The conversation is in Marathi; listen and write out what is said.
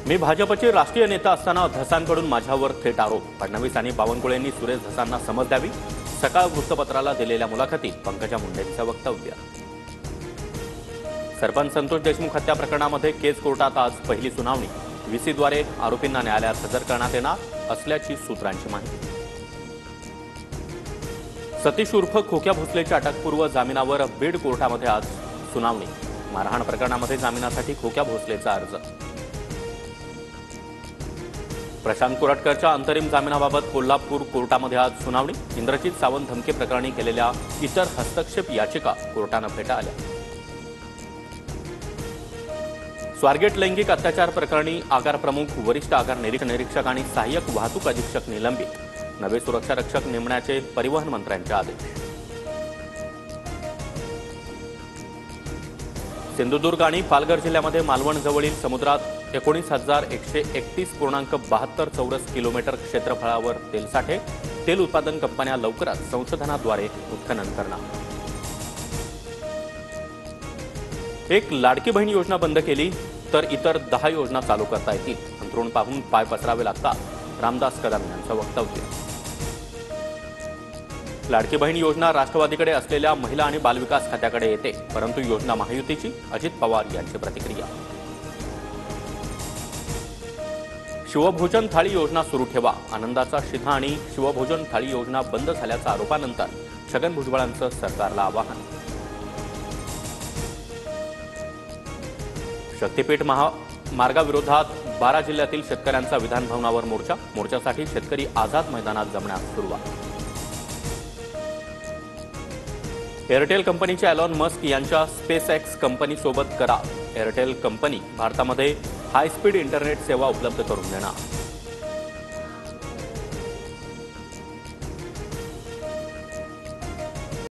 मी भाजपचे राष्ट्रीय नेता असताना धसांकडून माझ्यावर थेट आरोप. फडणवीस आणि बावनकुळेंनी सुरेश धसांना समज द्यावी. सकाळ वृत्तपत्राला दिलेल्या मुलाखतीत पंकजा मुंडेंचं वक्तव्य. सरपंच संतोष देशमुख हत्या प्रकरणामध्ये केस कोर्टात आज पहिली सुनावणी. व्हीसीद्वारे आरोपींना न्यायालयात हजर करण्यात येणार असल्याची सूत्रांची माहिती. सतीश उर्फ खोक्या भोसलेच्या अटकपूर्व जामिनावर बीड कोर्टामध्ये आज सुनावणी. मारहाण प्रकरणामध्ये जामिनासाठी खोक्या भोसलेचा अर्ज. प्रशांत कोरटकरच्या अंतरिम जामिनाबाबत कोल्हापूर कोर्टामध्ये आज सुनावणी. इंद्रजित सावंत धमकी प्रकरणी केलेल्या इतर हस्तक्षेप याचिका कोर्टानं फेटाळल्या. स्वारगेट लैंगिक अत्याचार प्रकरणी आगार प्रमुख, वरिष्ठ आगार निरीक्षक आणि सहाय्यक वाहतूक अधीक्षक निलंबित. नवे सुरक्षा रक्षक नेमण्याचे परिवहन मंत्र्यांचे आदेश. सिंधुदुर्ग आणि पालघर जिल्ह्यामध्ये मालवण जवळील समुद्रात 19,131.72 चौरस किलोमीटर क्षेत्रफळावर तेलसाठे. तेल उत्पादन कंपन्या लवकरच संशोधनाद्वारे उत्खनन करणार. एक लाडकी बहीण योजना बंद केली तर इतर 10 योजना चालू करता येतील. अंथरूण पाहून पाय पसरावे लागतात. रामदास कदम यांचं वक्तव्य. लाडकी बहीण योजना राष्ट्रवादीकडे असलेल्या महिला आणि बालविकास खात्याकडे येते, परंतु योजना महायुतीची. अजित पवार यांची प्रतिक्रिया. शिवभोजन थाळी योजना सुरू ठेवा. आनंदाचा शिधा आणि शिवभोजन थाळी योजना बंद झाल्याच्या आरोपानंतर छगन भुजबळांचं सरकारला आवाहन. शक्तीपीठ महामार्गाविरोधात 12 जिल्ह्यातील शेतकऱ्यांचा विधान भवनावर मोर्चा. मोर्चासाठी शेतकरी आझाद मैदानात जमण्यास सुरुवात. एअरटेल कंपनीच्या एलॉन मस्क यांच्या स्पेस एक्स कंपनीसोबत करार. एअरटेल कंपनी भारतामध्ये हाय स्पीड इंटरनेट सेवा उपलब्ध करून देणार.